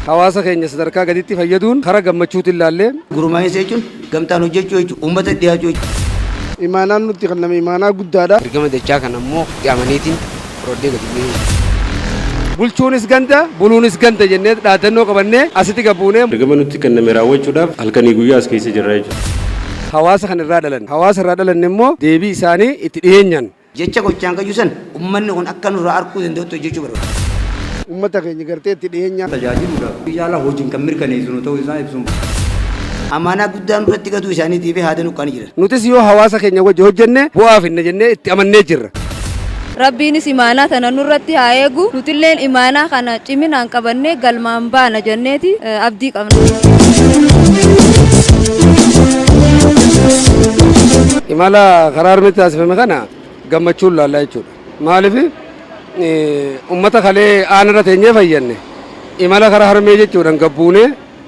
hawaasa keenya sadarkaa gaditti fayyaduun karaa gammachuutiin ilaalle gurmaa'insa jechuun gamtaan hojjechuu jechuudha uummata dhiyaachuu jechuudha. Imaanaan nutti kenname imaanaa guddaadha. Ergama dachaa kana immoo qaamaniitiin roddee gadi bu'ee bulchuunis ganda buluunis ganda jennee dhaadannoo qabannee asitti gabbuunee ergama nutti kenname raawwachuudhaaf halkanii guyyaa as keessa jirra jechuudha. Hawaasa kan irraa dhalan immoo deebii isaanii itti dhiyeenyaan jecha gochaan qajuusan uummanni kun akka nurraa arguu danda'u jechuu barbaada. Uummata keenya gartee itti dhiyeenyaan tajaajiluudhaaf yaala hojiin kan mirkaneessinu ta'uu isaa ibsuun amaanaa guddaan duratti gatuu isaaniitiif haada nuqqaan jira. Nutis yoo hawaasa keenya wajji hojjenne bu'aaf hinna jennee itti amannee jirra. Rabbiinis imaanaa tana nurratti haa eegu nutilleen imaanaa kana ciminaan qabannee galmaan baana jenneeti abdii qabna. Imala karaa harmeetti taasifame kana gammachuun laallaa jechuudha. Maaliif uummata kalee aanarra teenyee fayyanne imala karaa harmee jechuudhaan gabbuunee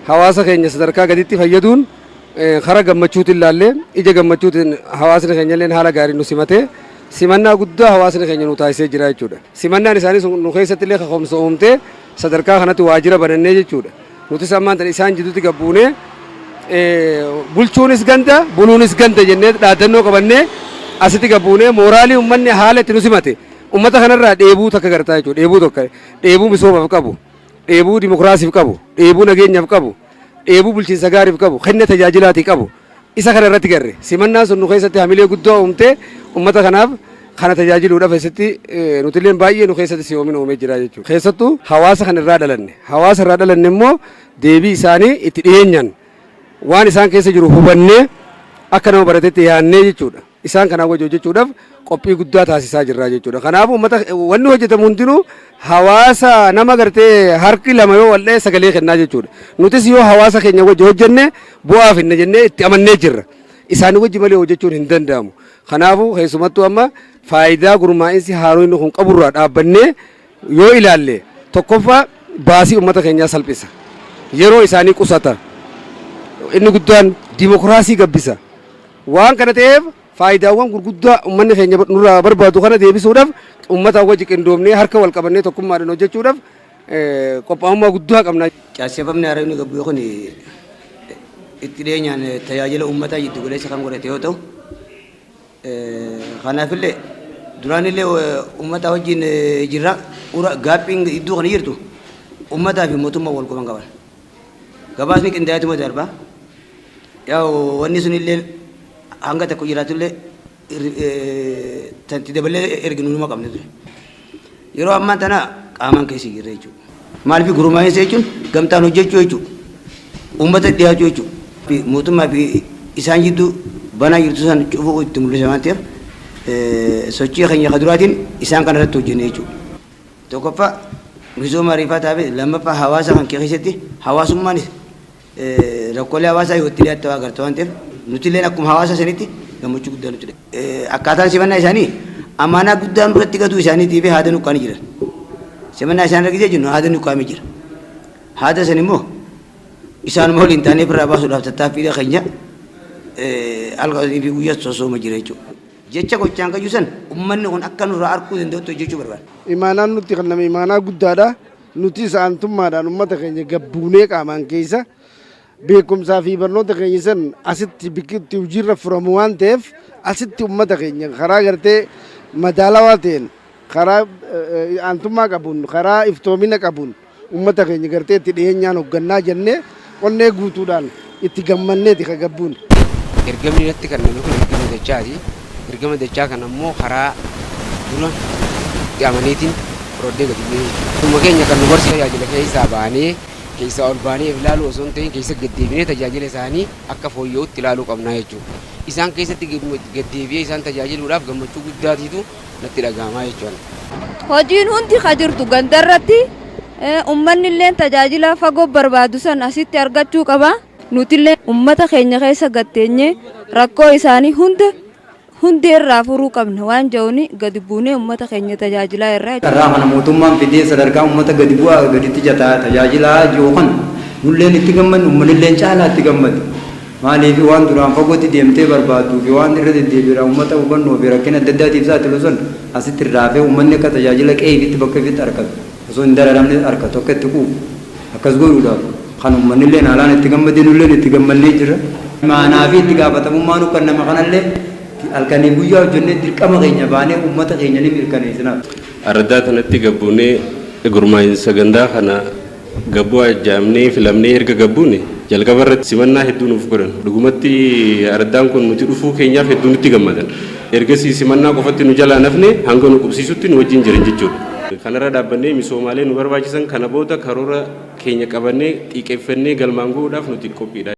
hawaasa keenya sadarkaa gaditti fayyaduun karaa gammachuutiin laallee ija gammachuutiin hawaasni keenya illee haala gaarii nu simatee simannaa guddaa hawaasni keenya nu taasisee jira jechuudha. Simannaan isaanii nu keessatti illee kaka'umsa uumtee sadarkaa kanatti waajjira banannee jechuudha. Nutis ammaan tan isaan jidduutti gabbuunee bulchuunis ganda buluunis ganda jennee dhaadannoo qabannee asitti gabbuunee mooraalii uummanni haala itti nu simate uummata kanarraa dheebuu takka gartaa jechuudha. Dheebuu tokko dheebuu misoomaaf qabu, dheebuu dimokiraasiif qabu, dheebuu nageenyaaf qabu, dheebuu bulchiinsa gaariif qabu, kenna tajaajilaatii qabu. Isa kana irratti garre simannaan sun nu keessatti hamilee guddaa uumtee uummata kanaaf kana tajaajiluudhaaf keessatti nutilleen baay'ee nu keessatti si'oomin uumee jira jechuudha. Keessattuu hawaasa kan irraa dhalanne immoo deebii isaanii itti dhiyeenyaan waan isaan keessa jiru hubannee akka nama baratetti yaannee jechuudha. Isaan kanaan wajji hojjechuudhaaf qophii guddaa taasisaa jirra jechuudha. Kanaaf uummata wanni hojjetamu hundinuu hawaasa nama gartee harki lama yoo wal'ee sagalee kennaa jechuudha. Nutis yoo hawaasa keenya wajji hojjenne bu'aaf hinna jennee itti amannee jirra. Isaanii wajji malee hojjechuun hin danda'amu. Kanaafuu keessumattuu amma faayidaa gurmaa'insi haaromni kun qaburraa dhaabbannee yoo ilaalle tokkoffaa baasii uummata keenyaa salphisa. Yeroo isaanii qusata. Inni guddaan dimokiraasii gabbisa. Waan kana ta'eef faayidaawwan gurguddaa uummanni keenya nurraa barbaadu kana deebisuudhaaf uummata wajji qindoomnee harka wal qabannee tokkummaadhaan hojjechuudhaaf qophaa'ummaa guddaa qabna. Caaseffamni haaromni gabbu kun itti dhiyeenyaan tajaajila uummataa jiddu galeessa kan godhate yoo ta'u kanaafillee duraanillee uummata wajjin jirra gaappiin iddoo kana jirtu uummataa fi mootummaa wal quban qaban. Gabaasni qindaa'atuma darbaa yaa wanni sunillee hanga tokko jiraatullee tanti dabalee erginu numa qabne ture. Yeroo ammaa tana qaamaan keessa jirra jechuudha. Maaliif gurmaa'insa jechuun gamtaan hojjechuu jechuudha. Uummata dhiyaachuu jechuudha. Mootummaa fi isaan jidduu banaa jirtu san cufuu itti mul'isa waan ta'eef sochii keenya kaduraatiin isaan kana irratti hojjenne jechuudha. Tokkoffaa misooma ariifaa taa'ee lammaffaa hawaasa kan keessatti hawaasummaanis rakkoolee hawaasaa yoo itti dhiyaatu agarta waan ta'eef nuti illee akkuma hawaasa sanitti gammachuu guddaa nuti akkaataan simannaa isaanii amaanaa guddaan duratti gatuu isaaniitiif haada nuqqaan jiran. Simannaa isaan argitee jennu haada nuqqaamee jira. Haada san immoo isaanuma waliin taanee birraa baasuudhaaf tattaaffiidha keenya alqasanii fi guyyaa sosooma jira jechuudha. Jecha gochaan qajuusan uummanni kun akka nurraa arguu danda'u hojjechuu barbaada. Imaanaan nutti kenname imaanaa guddaadha. Nuti isaantummaadhaan uummata keenya gabbuunee qaamaan keessa beekumsaa fi barnoota keenya san asitti biqitti hojiirra furamu waan ta'eef asitti uummata keenya karaa gartee madaalawaa ta'een karaa aantummaa qabuun karaa iftoomina qabuun uummata keenya gartee itti dhiyeenyaan hoggannaa jennee qonnee guutuudhaan itti gammanneeti ka gabbuun. ergamni irratti kenname kun ergama dachaati. Ergama dachaa kana immoo karaa dura qaamaniitiin roddee gadi bu'ee dhuma keenya kan nu barsiisu tajaajila keessaa baanee keessaa ol baanee ilaaluu osoo hin ta'in keessa gaddeebinee tajaajila isaanii akka fooyya'utti ilaaluu qabnaa jechuudha. Isaan keessatti gaddeebi'ee isaan tajaajiluudhaaf gammachuu guddaatiitu natti dhaga'amaa jechuudha. Hojiin hundi ka jirtu gandarratti uummanni illee tajaajila fagoo barbaadu san asitti argachuu qaba. Nutillee uummata keenya keessa gatteenyee rakkoo isaanii hundi irraa furuu qabna waan jedhuun gadi buunee uummata keenya tajaajilaa irraa. Karraa kana mootummaan fidee sadarkaa uummata gadi bu'aa gaditti tajaajilaa yookaan nulleen itti gammadnu uummanilleen caalaa itti gammadu. Maaliif waan duraan fagootti deemtee barbaaduu fi waan irra deddeebiidha uummata hubannoo fi rakkina adda addaatiif saaxilu sun asitti irraa fi uummanni akka tajaajila qe'ee fi bakka ifitti argatu osoo hin dararamne argatu akka itti quufu akkas godhuudhaaf kan uummanni haalaan itti gammadee nullee itti gammannee jira. Maanaa fi itti gaafatamummaa nu kan nama kanallee halkanii guyyaa hojjennee dirqama keenya baanee uummata keenya ni mirkaneessinaaf. Araddaa kanatti gabbuunee gurmaa'insa gandaa kana gabbuu ajjaamnee filamnee erga gabbuune jalqaba irratti simannaa hedduu nuuf godhan. Dhugumatti araddaan kun nuti dhufuu keenyaaf hedduu nutti gammadan. Ergasii simannaa qofatti nu jalaa nafne hanga nu qubsiisutti nu wajjin jiran jechuudha. Kanarra dhaabbannee misoomaalee nu barbaachisan kana booda karoora keenya qabannee xiqqeeffannee galmaan gahuudhaaf nuti qophiidha.